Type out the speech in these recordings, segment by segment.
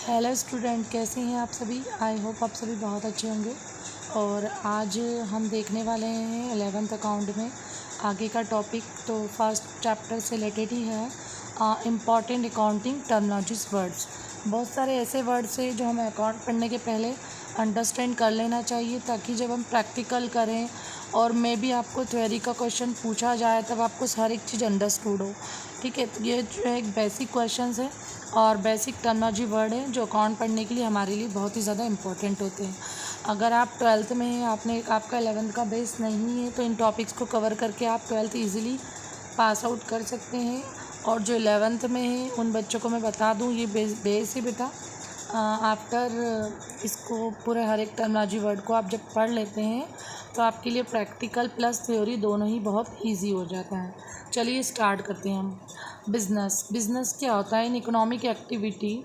Hello student, कैसे हैं आप सभी। आई होप आप सभी बहुत अच्छे होंगे। और आज हम देखने वाले हैं 11th अकाउंट में आगे का टॉपिक। तो फर्स्ट चैप्टर से रिलेटेड ही है इम्पॉर्टेंट अकाउंटिंग टर्मिनोलॉजीज वर्ड्स। बहुत सारे ऐसे वर्ड्स हैं जो हमें अकाउंट पढ़ने के पहले अंडरस्टैंड कर लेना चाहिए, ताकि जब हम प्रैक्टिकल करें और मे भी आपको थ्योरी का क्वेश्चन पूछा जाए तब आपको हर एक चीज़ अंडरस्टूड हो। ठीक है, तो ये जो है एक बेसिक क्वेश्चंस है और बेसिक टर्मिनोलॉजी वर्ड है जो अकाउंट पढ़ने के लिए हमारे लिए बहुत ही ज़्यादा इंपॉर्टेंट होते हैं। अगर आप 12th में हैं, आपका 11th का बेस नहीं है, तो इन टॉपिक्स को कवर करके आप 12th ईज़िली पास आउट कर सकते हैं। और जो 11th में है उन बच्चों को मैं बता दूं, ये बेस है बेटा। आफ्टर इसको पूरे हर एक टर्मिनोलॉजी वर्ड को आप जब पढ़ लेते हैं तो आपके लिए प्रैक्टिकल प्लस थ्योरी दोनों ही बहुत ईजी हो जाता है। चलिए स्टार्ट करते हैं हम। बिज़नेस क्या होता है? In economic activity.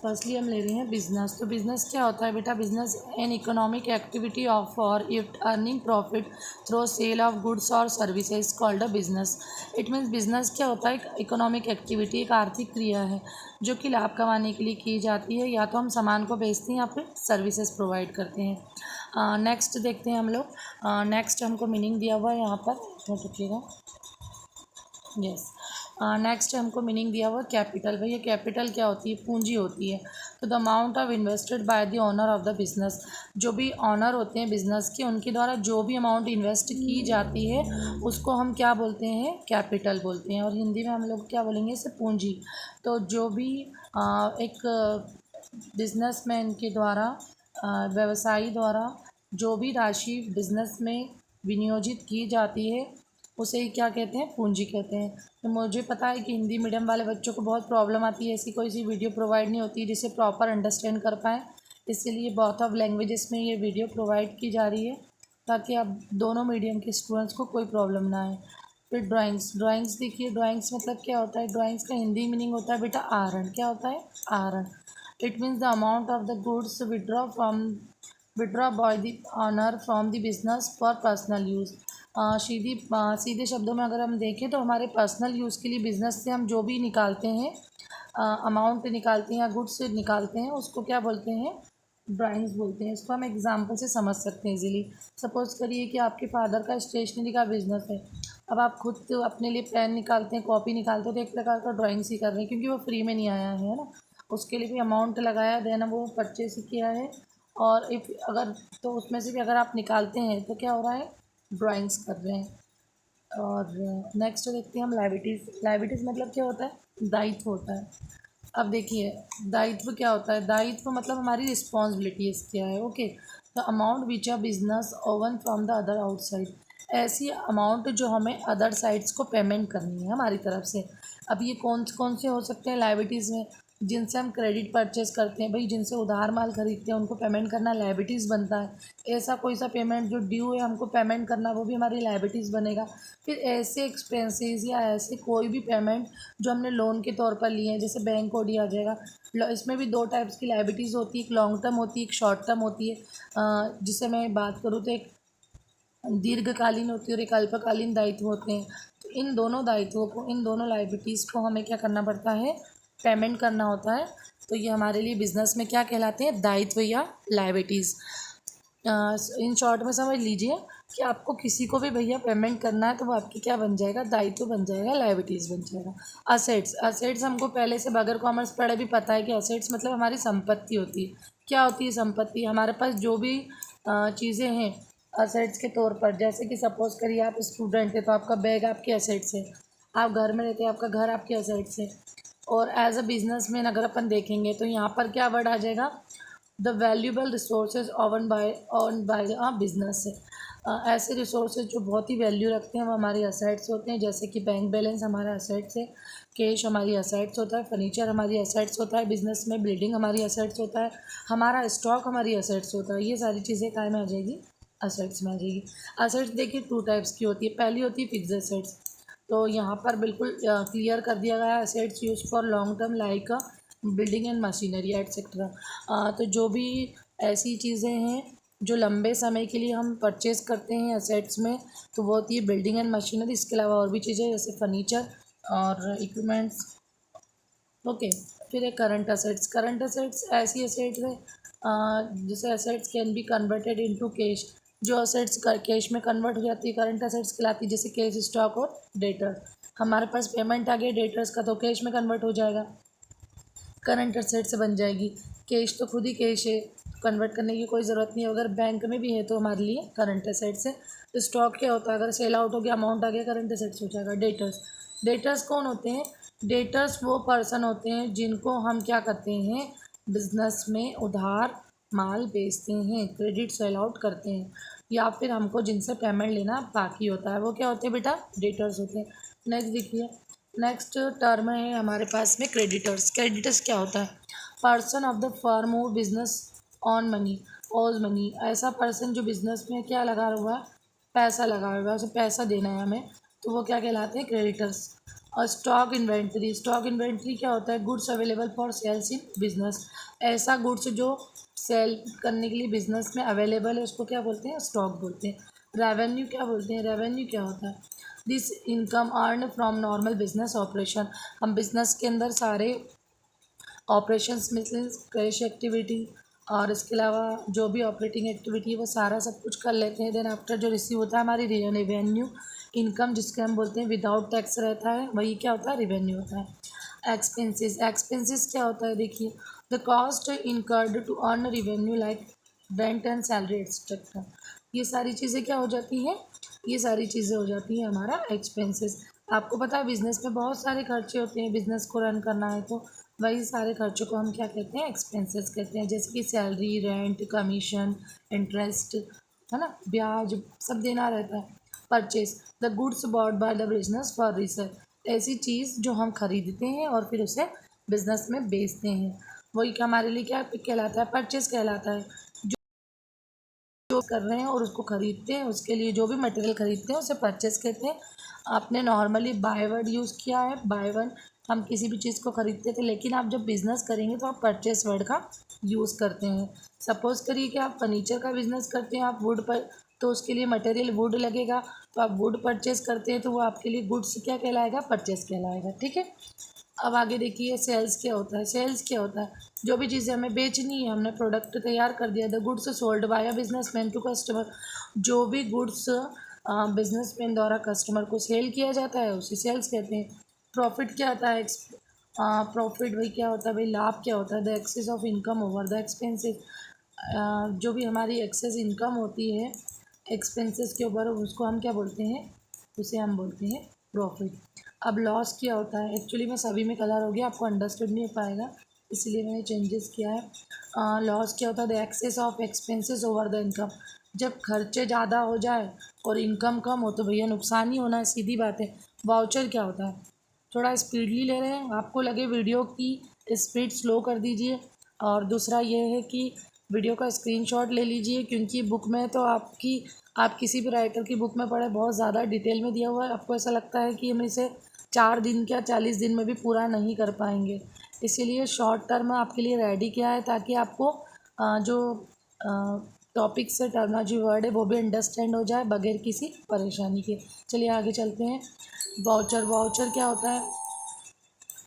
फर्स्टली हम ले रहे हैं बिजनेस। तो बिज़नेस क्या होता है बेटा? Business an economic activity of for it earning profit through sale of goods और services called a business. It means business क्या होता है? एक इकोनॉमिक एक्टिविटी, एक आर्थिक क्रिया है जो कि लाभ कमाने के लिए की जाती है। या तो हम सामान को बेचते हैं या फिर सर्विसेज प्रोवाइड करते हैं। नेक्स्ट देखते हैं हम लोग। नेक्स्ट हमको मीनिंग दिया हुआ है यहाँ पर, रखिएगा। यस, नेक्स्ट हमको मीनिंग दिया हुआ कैपिटल। भैया कैपिटल क्या होती है? पूंजी होती है। तो the amount of invested by the owner of the business. जो भी ऑनर होते हैं बिजनेस के, उनके द्वारा जो भी अमाउंट इन्वेस्ट की जाती है उसको हम क्या बोलते हैं? कैपिटल बोलते हैं। और हिंदी में हम लोग क्या बोलेंगे? इसे पूंजी। तो जो भी एक बिजनेसमैन के द्वारा, व्यवसायी द्वारा जो भी राशि बिजनेस में विनियोजित की जाती है उसे ही क्या कहते हैं? पूंजी कहते हैं। तो मुझे पता है कि हिंदी मीडियम वाले बच्चों को बहुत प्रॉब्लम आती है, ऐसी कोई सी वीडियो प्रोवाइड नहीं होती जिसे प्रॉपर अंडरस्टैंड कर पाएँ। इसीलिए बहुत ऑफ लैंग्वेजेस में ये वीडियो प्रोवाइड की जा रही है, ताकि आप दोनों मीडियम के स्टूडेंट्स को कोई प्रॉब्लम ना आए। फिर ड्राइंग्स देखिए। ड्राइंग्स मतलब क्या होता है? ड्राइंग्स का हिंदी मीनिंग होता है बेटा आहरण। क्या होता है? आहरण। It means the amount of the goods withdraw by the owner from the business for personal use. सीधे शब्दों में अगर हम देखें तो हमारे पर्सनल यूज़ के लिए बिज़नेस से हम जो भी निकालते हैं, अमाउंट निकालते हैं या गुड्स निकालते हैं, उसको क्या बोलते हैं? ड्राइंग्स बोलते हैं। इसको हम एग्जांपल से समझ सकते हैं इजीली। सपोज़ करिए कि आपके फादर का स्टेशनरी का बिजनेस है। अब आप खुद तो अपने लिए पेन निकालते हैं, कॉपी निकालते हैं, तो एक प्रकार का ड्राइंग्स ही कर रहे हैं, क्योंकि वो फ्री में नहीं आया है ना। उसके लिए भी अमाउंट लगाया, देन वो परचेस किया है। और इफ़ अगर तो उसमें से भी अगर आप निकालते हैं तो क्या हो रहा है? ड्राइंग्स कर रहे हैं। और नेक्स्ट देखते हैं हम लायबिलिटीज़। लायबिलिटीज़ मतलब क्या होता है? दायित्व होता है। अब देखिए, दायित्व क्या होता है? दायित्व मतलब हमारी रिस्पॉन्सिबिलिटीज़ क्या है। Okay, the amount which a business oven from the other outside. ऐसी अमाउंट जो हमें अदर साइड्स को पेमेंट करनी है हमारी तरफ से। अब ये कौन कौन से हो सकते हैं लायबिलिटीज़ में? जिनसे हम क्रेडिट परचेस करते हैं, भाई जिनसे उधार माल खरीदते हैं उनको पेमेंट करना लायबिलिटीज़ बनता है। ऐसा कोई सा पेमेंट जो ड्यू है हमको पेमेंट करना, वो भी हमारी लायबिलिटीज़ बनेगा। फिर ऐसे एक्सपेंसेस या ऐसे कोई भी पेमेंट जो हमने लोन के तौर पर लिए हैं, जैसे बैंक ओडी आ जाएगा। इसमें भी दो टाइप्स की लायबिलिटीज़ होती है, एक लॉन्ग टर्म होती है, एक शॉर्ट टर्म होती है। जिसे मैं बात करूँ तो एक दीर्घकालीन होती है और एक अल्पकालीन दायित्व होते हैं। तो इन दोनों दायित्वों को, इन दोनों लायबिलिटीज़ को हमें क्या करना पड़ता है? पेमेंट करना होता है। तो ये हमारे लिए बिजनेस में क्या कहलाते हैं? दायित्व या लायबिलिटीज़। इन शॉर्ट में समझ लीजिए कि आपको किसी को भी भैया पेमेंट करना है तो वो आपकी क्या बन जाएगा? दायित्व बन जाएगा, लायबिलिटीज़ बन जाएगा। असेट्स हमको पहले से बगैर कॉमर्स पढ़े भी पता है कि असेट्स मतलब हमारी संपत्ति होती है। क्या होती है संपत्ति? हमारे पास जो भी चीज़ें हैं असेट्स के तौर पर, जैसे कि सपोज़ करिए आप स्टूडेंट है तो आपका बैग आपके असेट्स है। आप घर में रहते हैं, आपका घर आपके असेट्स है। और एज अ बिजनेसमैन अगर अपन देखेंगे तो यहाँ पर क्या वर्ड आ जाएगा? The valuable resources own by a business है। ऐसे रिसोर्सेज जो बहुत ही वैल्यू रखते हैं वो हमारे असेट्स होते हैं। जैसे कि बैंक बैलेंस हमारा असेट्स है, कैश हमारी असेट्स होता है, फर्नीचर हमारी असेट्स होता है बिजनेस में, बिल्डिंग हमारी असेट्स होता है, हमारा स्टॉक हमारी असेट्स होता है। ये सारी चीज़ें काय में आ जाएगी? असेट्स में आ जाएगी। असेट्स देखिए टू टाइप्स की होती है। पहली होती है फिक्स असेट्स। तो यहाँ पर बिल्कुल क्लियर कर दिया गया है, assets use for long term like building and machinery etcetera. तो जो भी ऐसी चीज़ें हैं जो लंबे समय के लिए हम परचेज़ करते हैं असेट्स में, तो वो होती है बिल्डिंग एंड मशीनरी। इसके अलावा और भी चीज़ें जैसे फर्नीचर और इक्विपमेंट्स ओके। फिर है करंट असेट्स ऐसी एसेट्स है जैसे assets can be converted into cash. जो असेट्स कैश में कन्वर्ट हो जाती है करंट असेट्स कहलाती है, जैसे कैश स्टॉक और डेटर। हमारे पास पेमेंट आ गई डेटर्स का तो कैश में कन्वर्ट हो जाएगा, करंट असेट से बन जाएगी। कैश तो खुद ही कैश है, कन्वर्ट करने की कोई ज़रूरत नहीं है। अगर बैंक में भी है तो हमारे लिए करंट असेट्स है। तो स्टॉक क्या होता है, अगर सेल आउट हो गया अमाउंट आ गया करंट असेट्स हो जाएगा। डेटर्स, डेटर्स कौन होते हैं? डेटर्स वो पर्सन होते हैं जिनको हम क्या करते हैं, बिजनेस में उधार माल बेचते हैं, क्रेडिट सेल आउट करते हैं, या फिर हमको जिनसे पेमेंट लेना बाकी होता है, वो क्या होते हैं बेटा, डेटर्स होते हैं। नेक्स्ट देखिए, नेक्स्ट टर्म है हमारे पास में क्रेडिटर्स। क्रेडिटर्स क्या होता है? Person of the firm who business on money ओज मनी। ऐसा पर्सन जो बिजनेस में क्या लगा हुआ है, पैसा लगा हुआ है, उसे पैसा देना है हमें, तो वो क्या कहलाते हैं, क्रेडिटर्स। और स्टॉक इन्वेंट्री, स्टॉक इन्वेंट्री क्या होता है? Goods available for sales in business. ऐसा गुड्स जो सेल करने के लिए बिजनेस में अवेलेबल है उसको क्या बोलते हैं, स्टॉक बोलते हैं। रेवेन्यू क्या बोलते हैं? रेवेन्यू क्या होता है? This income earn from normal business operation. हम बिजनेस के अंदर सारे ऑपरेशंस मीन्स कैश एक्टिविटी और इसके अलावा जो भी ऑपरेटिंग एक्टिविटी है वो सारा सब कुछ कर लेते हैं। देन आफ्टर जो रिसीव होता है हमारी रेवेन्यू इनकम, जिसके हम बोलते हैं विदाउट टैक्स रहता है, वही क्या होता है, रेवेन्यू होता है। एक्सपेंसेस, एक्सपेंसेस क्या होता है? देखिए, the cost incurred to earn revenue like rent and salary etcetera. ये सारी चीज़ें क्या हो जाती हैं, ये सारी चीज़ें हो जाती हैं हमारा एक्सपेंसेस। आपको पता है बिजनेस में बहुत सारे खर्चे होते हैं, बिजनेस को रन करना है तो वही सारे खर्चों को हम क्या कहते हैं, एक्सपेंसेस कहते हैं। जैसे कि सैलरी, रेंट, कमीशन, इंटरेस्ट, है ना, ब्याज, सब देना रहता है। Purchase, the goods bought by the business for resale. ऐसी चीज़ जो हम खरीदते हैं और फिर उसे बिजनेस में बेचते हैं, वही हमारे लिए क्या कहलाता है, परचेज कहलाता है। जो कर रहे हैं और उसको खरीदते हैं, उसके लिए जो भी मटेरियल खरीदते हैं उसे परचेस कहते हैं। आपने नॉर्मली बाय वर्ड यूज़ किया है, बाय वन हम किसी भी चीज़ को खरीदते थे, लेकिन आप जब बिज़नेस करेंगे तो आप परचेस वर्ड का यूज़ करते हैं। सपोज़ करिए कि आप फर्नीचर का बिज़नेस करते हैं, आप वुड पर, तो उसके लिए मटेरियल वुड लगेगा, तो आप वुड परचेस करते हैं तो वो आपके लिए गुड्स क्या कहलाएगा, परचेस कहलाएगा। ठीक है। अब आगे देखिए, सेल्स क्या होता है? सेल्स क्या होता है? जो भी चीज़ें हमें बेचनी है, हमने प्रोडक्ट तैयार कर दिया, the goods sold by a businessman to customer. जो भी गुड्स बिजनेसमैन द्वारा कस्टमर को सेल किया जाता है उसे सेल्स कहते हैं। प्रॉफिट क्या होता है? प्रॉफिट भाई क्या होता है भाई, लाभ क्या होता है? The excess of income over the expenses. जो भी हमारी एक्सेस इनकम होती है एक्सपेंसेस के ऊपर, उसको हम क्या बोलते हैं, उसे हम बोलते हैं प्रॉफिट। अब लॉस क्या होता है? एक्चुअली मैं सभी में कलर हो गया, आपको अंडरस्टूड नहीं हो पाएगा, इसलिए मैंने चेंजेस किया है। लॉस क्या होता है? The excess of expenses over the income. जब खर्चे ज़्यादा हो जाए और इनकम कम हो तो भैया नुकसान ही होना है, सीधी बात है। वाउचर क्या होता है? थोड़ा स्पीडली ले रहे हैं, आपको लगे वीडियो की स्पीड स्लो कर दीजिए। और दूसरा ये है कि वीडियो का स्क्रीनशॉट ले लीजिए, क्योंकि बुक में तो आप किसी भी राइटर की बुक में पढ़े बहुत ज़्यादा डिटेल में दिया हुआ है, आपको ऐसा लगता है कि हम इसे 4 दिन क्या 40 दिन में भी पूरा नहीं कर पाएंगे। इसीलिए शॉर्ट टर्म आपके लिए रेडी किया है, ताकि आपको जो टॉपिक से टर्मिनोलॉजी वर्ड है वो भी अंडरस्टैंड हो जाए बगैर किसी परेशानी के। चलिए आगे चलते हैं। वाउचर, वाउचर क्या होता है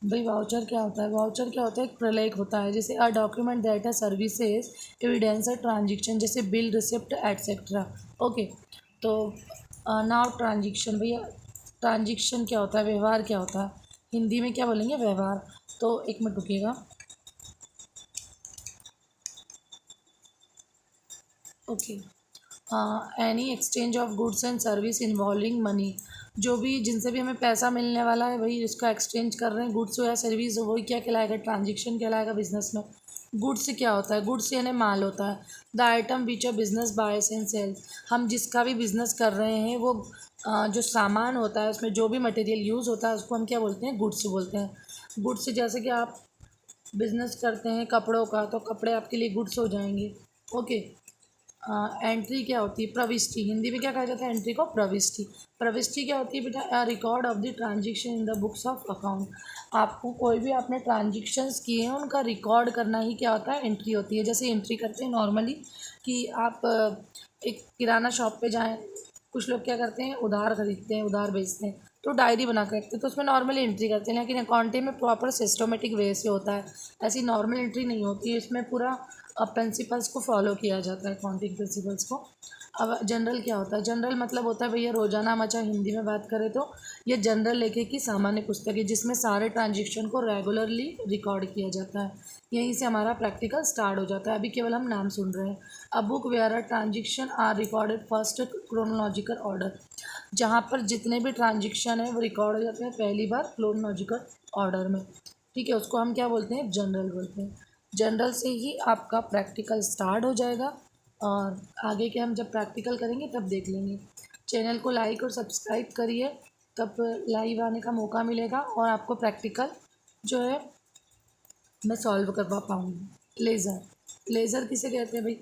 भाई? वाउचर क्या होता है? वाउचर क्या होता है? एक प्रलेख होता है, जैसे a document that a services evidence a transaction, जैसे बिल, रिसिप्ट एटसेट्रा। ओके। तो नाउ ट्रांजेक्शन, भैया ट्रांजेक्शन क्या होता है, व्यवहार क्या होता है? हिंदी में क्या बोलेंगे, व्यवहार। तो एक मिनट रुकिएगा। Okay. Any exchange of goods and service involving money. जो भी जिनसे भी हमें पैसा मिलने वाला है वही उसका एक्सचेंज कर रहे हैं, गुड्स हो या सर्विस हो, वही क्या कहलाएगा, ट्रांजेक्शन कहलाएगा बिजनेस में। गुड्स क्या होता है? गुड्स यानी माल होता है। The item which a business buys and sells. हम जिसका भी बिजनेस कर रहे हैं वो जो सामान होता है उसमें जो भी मटेरियल यूज़ होता है उसको हम क्या बोलते हैं, गुड्स बोलते हैं। गुड्स जैसे कि आप बिजनेस करते हैं कपड़ों का, तो कपड़े आपके लिए गुड्स हो जाएंगे। ओके। एंट्री क्या होती है? प्रविष्टि। हिंदी में क्या कहा जाता है एंट्री को? प्रविष्टि। प्रविष्टि क्या होती है बेटा? Record of the transaction in the books of account. आपको कोई भी आपने ट्रांजेक्शन्स किए हैं उनका रिकॉर्ड करना ही क्या होता है, एंट्री होती है। जैसे एंट्री करते हैं नॉर्मली कि आप एक किराना शॉप पे जाएं, कुछ लोग क्या करते हैं, उधार खरीदते हैं, उधार बेचते हैं, तो डायरी बना के रखते हैं, तो उसमें नॉर्मली एंट्री करते हैं। लेकिन अकाउंटिंग में प्रॉपर सिस्टमेटिक वे से होता है, ऐसी नॉर्मल एंट्री नहीं होती है। इसमें पूरा प्रिंसिपल्स को फॉलो किया जाता है, अकाउंटिंग प्रिंसिपल्स को। अब जनरल क्या होता है? जनरल मतलब होता है भैया रोजाना हम अच्छा हिंदी में बात करें तो ये जनरल लेखे की सामान्य पुस्तक है, जिसमें सारे ट्रांजेक्शन को रेगुलरली रिकॉर्ड किया जाता है। यहीं से हमारा प्रैक्टिकल स्टार्ट हो जाता है। अभी केवल हम नाम सुन रहे हैं। A book where are transaction are recorded first chronological order, जहाँ पर जितने भी ट्रांजेक्शन है वो रिकॉर्ड हो जाते हैं पहली बार क्रोनोलॉजिकल ऑर्डर में। ठीक है, उसको हम क्या बोलते हैं? जनरल बोलते हैं। जनरल से ही आपका प्रैक्टिकल स्टार्ट हो जाएगा, और आगे के हम जब प्रैक्टिकल करेंगे तब देख लेंगे। चैनल को लाइक और सब्सक्राइब करिए, तब लाइव आने का मौका मिलेगा और आपको प्रैक्टिकल जो है मैं सॉल्व करवा पाऊँगी। लेज़र, लेज़र किसे कहते हैं भाई?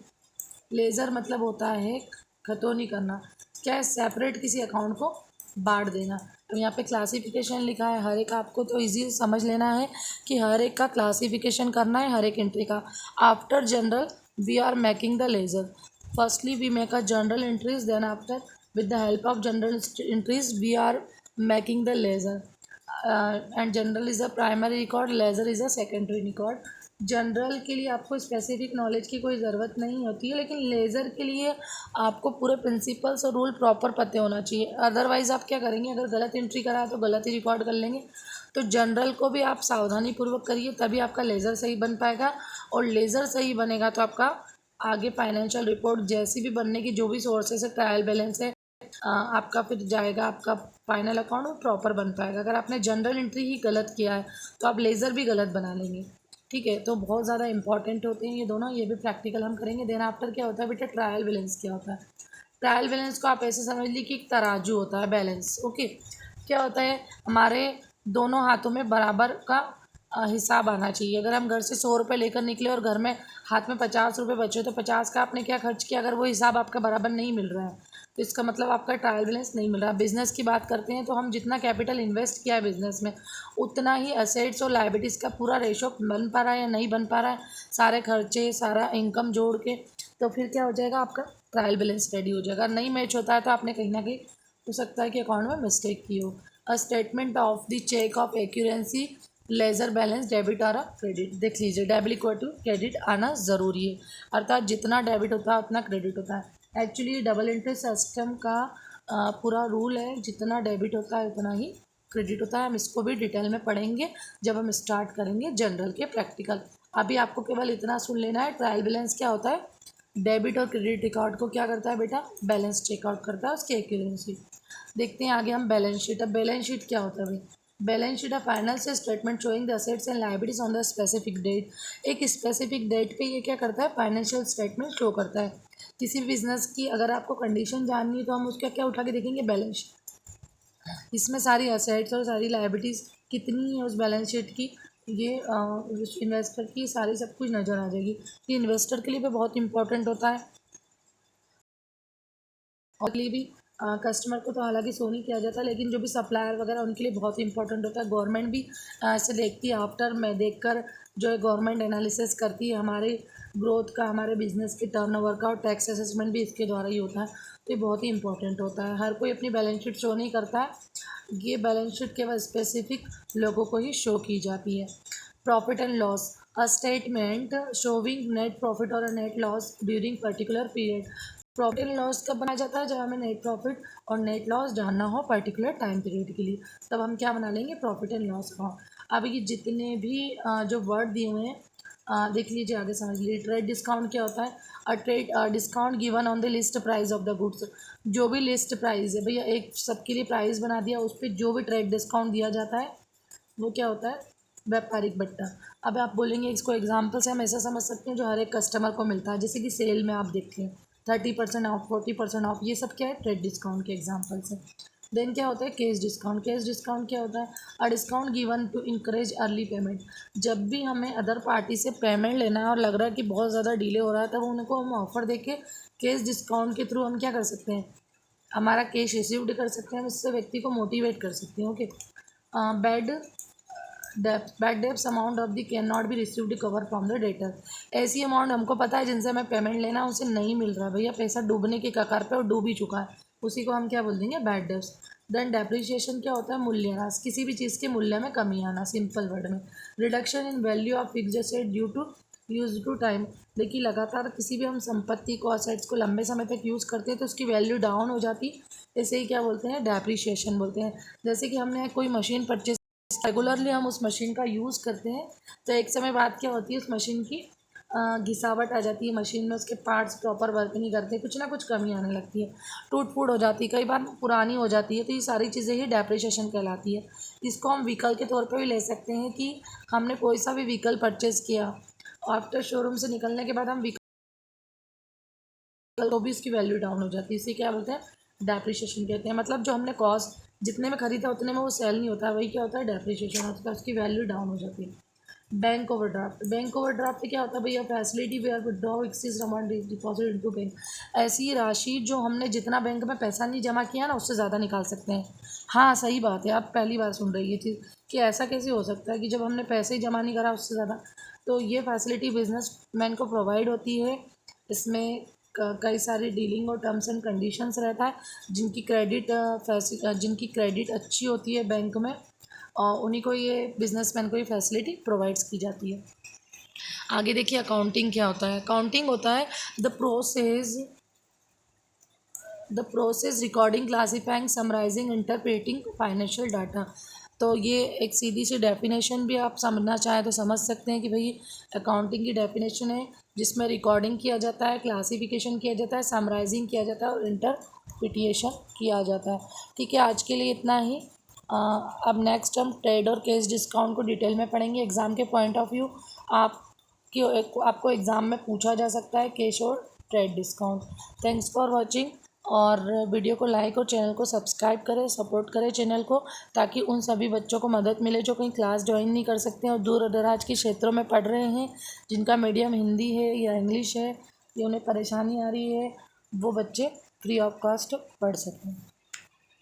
लेज़र मतलब होता है खतौनी करना। क्या है? सेपरेट किसी अकाउंट को बांट देना। तो यहाँ पे क्लासिफिकेशन लिखा है हर एक, आपको तो इजी समझ लेना है कि हर एक का क्लासिफिकेशन करना है, हर एक एंट्री का। After journal we are making the ledger. Firstly we make a journal entries, then after with the help of general entries we are making the ledger, and general is a primary record, ledger is a secondary record। General के लिए आपको specific knowledge की कोई ज़रूरत नहीं होती है, लेकिन लेज़र के लिए आपको पूरे प्रिंसिपल्स और रूल प्रॉपर पते होना चाहिए। अदरवाइज़ आप क्या करेंगे? अगर गलत एंट्री करा है तो गलत ही रिकॉर्ड कर लेंगे। तो जनरल को भी आप सावधानी पूर्वक करिए, तभी आपका लेज़र सही बन पाएगा। और लेज़र सही बनेगा तो आपका आगे फाइनेंशियल रिपोर्ट जैसी भी बनने की, जो भी सोर्सेस है, ट्रायल बैलेंस है, आपका फिर जाएगा, आपका फाइनल अकाउंट वो प्रॉपर बन पाएगा। अगर आपने जनरल एंट्री ही गलत किया है तो आप लेज़र भी गलत बना लेंगे। ठीक है, तो बहुत ज़्यादा इंपॉर्टेंट होते हैं ये दोनों, ये भी प्रैक्टिकल हम करेंगे। देन आफ्टर क्या होता है बेटा? ट्रायल बैलेंस क्या होता है? ट्रायल बैलेंस को आप ऐसे समझ लीजिए कि एक तराजू होता है, बैलेंस। ओके, क्या होता है? हमारे दोनों हाथों में बराबर का हिसाब आना चाहिए। अगर हम घर से 100 रुपये लेकर निकले और घर में हाथ में 50 रुपये बचे, तो 50 का आपने क्या खर्च किया? अगर वो हिसाब आपका बराबर नहीं मिल रहा है तो इसका मतलब आपका ट्रायल बैलेंस नहीं मिल रहा। बिजनेस की बात करते हैं तो हम जितना कैपिटल इन्वेस्ट किया है बिजनेस में, उतना ही असेट्स और लायबिलिटीज़ का पूरा रेशो बन पा रहा है या नहीं बन पा रहा है, सारे खर्चे सारा इनकम जोड़ के, तो फिर क्या हो जाएगा? आपका ट्रायल बैलेंस रेडी हो जाएगा। नहीं मैच होता है तो आपने कहीं ना कहीं हो सकता है कि अकाउंट में मिस्टेक की हो। A statement of the check of accuracy, ledger balance, debit और क्रेडिट। देख लीजिए, डेबिट इक्वल टू क्रेडिट आना ज़रूरी है, अर्थात जितना डेबिट होता है उतना क्रेडिट होता है। एक्चुअली डबल एंट्री सिस्टम का पूरा रूल है, जितना डेबिट होता है उतना ही क्रेडिट होता है। हम इसको भी डिटेल में पढ़ेंगे जब हम स्टार्ट करेंगे जनरल के प्रैक्टिकल। अभी आपको केवल इतना सुन लेना है, ट्रायल बैलेंस क्या होता है? डेबिट और क्रेडिट रिकॉर्ड को क्या करता है बेटा? बैलेंस चेकआउट करता है, उसकी एक्यूरेंसी। देखते हैं आगे हम बैलेंस शीट। अब बैलेंस शीट क्या होता है भाई? Balance sheet a financial statement showing the assets and liabilities on the specific date. एक स्पेसिफिक डेट पे ये क्या करता है? फाइनेंशियल स्टेटमेंट शो करता है। किसी भी बिजनेस की अगर आपको कंडीशन जाननी है तो हम उसका क्या उठा के देखेंगे? Balance sheet. इसमें सारी असेट्स और सारी लायबिलिटीज़ कितनी है उस बैलेंस शीट की, ये इन्वेस्टर की सारी सब कुछ नज़र आ जाएगी। ये इन्वेस्टर के लिए भी बहुत इंपॉर्टेंट होता है, और के लिए भी। कस्टमर को तो हालांकि शो नहीं किया जाता, लेकिन जो भी सप्लायर वगैरह उनके लिए बहुत इंपॉर्टेंट होता है। गवर्नमेंट भी ऐसे देखती है, आफ्टर में देखकर जो है गवर्नमेंट एनालिसिस करती है हमारे ग्रोथ का, हमारे बिजनेस के टर्नओवर का, और टैक्स असेसमेंट भी इसके द्वारा ही होता है। तो ये बहुत ही इंपॉर्टेंट होता है। हर कोई अपनी बैलेंस शीट शो नहीं करता है, ये बैलेंस शीट केवल स्पेसिफिक लोगों को ही शो की जाती है। Profit and loss, a statement showing net profit और net loss during particular period. Profit and loss कब बनाया जाता है? जब हमें नेट प्रॉफिट और नेट लॉस जानना हो पर्टिकुलर टाइम पीरियड के लिए, तब हम क्या बना लेंगे? Profit and loss account. अब ये जितने भी जो वर्ड दिए हुए हैं, देख लीजिए, आगे समझ लीजिए। ट्रेड डिस्काउंट क्या होता है? अ trade discount given on the list price of the goods. जो भी लिस्ट प्राइस है भैया, एक सबके लिए प्राइस बना दिया, उस पर जो भी ट्रेड डिस्काउंट दिया जाता है वो क्या होता है? व्यापारिक बट्टा। अब आप बोलेंगे इसको एग्जाम्पल से हम ऐसा समझ सकते हैं जो हर एक कस्टमर को मिलता है, जैसे कि सेल में आप देख लें 30% ऑफ, 40% ऑफ, ये सब क्या है? ट्रेड डिस्काउंट के एग्जाम्पल्स है। देन क्या होता है? Cash discount. कैश डिस्काउंट क्या होता है? A discount given to encourage early payment. जब भी हमें अदर पार्टी से पेमेंट लेना है और लग रहा है कि बहुत ज़्यादा डिले हो रहा है, तब उनको हम ऑफर देके कैश डिस्काउंट के थ्रू हम क्या कर सकते हैं? हमारा कैश रिसीव्ड कर सकते हैं, हम इससे व्यक्ति को मोटिवेट कर सकते हैं। ओके। बैड डेप्ट, bad debts amount of the can not be received cover from the debtor. ऐसी अमाउंट हमको पता है जिनसे हमें पेमेंट लेना है, उसे नहीं मिल रहा है भैया, पैसा डूबने के कगार पे और डूब ही चुका है, उसी को हम क्या बोल देंगे? Bad debts. देन डेप्रिसिएशन क्या होता है, मूल्यह्रास, किसी भी चीज़ के मूल्य में कमी आना, सिंपल वर्ड में। Reduction in value of fixed asset due to use to time, देखिए लगातार किसी भी हम संपत्ति को, असेट्स को लंबे समय तक यूज़ करते हैं तो उसकी वैल्यू डाउन हो जाती है, इसे ही क्या बोलते हैं, डेप्रिसिएशन बोलते हैं। जैसे कि हमने कोई मशीन परचेज, रेगुलरली हम उस मशीन का यूज़ करते हैं तो एक समय बाद क्या होती है, उस मशीन की घिसावट आ जाती है, मशीन में उसके पार्ट्स प्रॉपर वर्क नहीं करते, कुछ ना कुछ कमी आने लगती है, टूट फूट हो जाती है, कई बार पुरानी हो जाती है, तो ये सारी चीज़ें ही डेप्रिसिएशन कहलाती है। इसको हम व्हीकल के तौर पे भी ले सकते हैं कि हमने कोई सा भी व्हीकल परचेज़ किया, आफ्टर शोरूम से निकलने के बाद हम व्हीकल, तो भी इसकी वैल्यू डाउन हो जाती है, इसे क्या बोलते हैं, डेप्रिसिएशन कहते हैं। मतलब जो हमने कॉस्ट जितने में खरीदा उतने में वो सेल नहीं होता, वही क्या होता है, डेप्रिसिएशन होता है, उसकी वैल्यू डाउन हो जाती है। बैंक ओवरड्राफ्ट, बैंक ओवरड्राफ्ट क्या होता है भैया, facility where withdraw excess amount deposit into bank, ऐसी राशि जो हमने जितना बैंक में पैसा नहीं जमा किया ना उससे ज़्यादा निकाल सकते हैं। हाँ सही बात है, आप पहली बार सुन रही है चीज़ कि ऐसा कैसे हो सकता है कि जब हमने पैसे ही जमा नहीं करा उससे ज़्यादा, तो ये फैसिलिटी बिजनेसमैन को प्रोवाइड होती है। इसमें कई सारी डीलिंग और टर्म्स एंड कंडीशंस रहता है, जिनकी क्रेडिट अच्छी होती है बैंक में, और उन्हीं को ये बिजनेसमैन को ये फैसिलिटी प्रोवाइड्स की जाती है। आगे देखिए अकाउंटिंग क्या होता है। अकाउंटिंग होता है the process recording, classifying, summarising, interpreting financial data. तो ये एक सीधी सी डेफिनेशन भी आप समझना चाहें तो समझ सकते हैं कि भाई अकाउंटिंग की डेफिनेशन है जिसमें रिकॉर्डिंग किया जाता है, क्लासिफिकेशन किया जाता है, समराइजिंग किया जाता है और इंटरप्रिटिएशन किया जाता है। ठीक है, आज के लिए इतना ही। अब नेक्स्ट हम ट्रेड और कैश डिस्काउंट को डिटेल में पढ़ेंगे। एग्ज़ाम के पॉइंट ऑफ व्यू आपको एग्ज़ाम में पूछा जा सकता है कैश और trade discount. Thanks for watching, और वीडियो को लाइक और चैनल को सब्सक्राइब करें, सपोर्ट करें चैनल को, ताकि उन सभी बच्चों को मदद मिले जो कहीं क्लास ज्वाइन नहीं कर सकते हैं और दूर दराज के क्षेत्रों में पढ़ रहे हैं, जिनका मीडियम हिंदी है या इंग्लिश है, या उन्हें परेशानी आ रही है, वो बच्चे फ्री ऑफ कॉस्ट पढ़ सकें।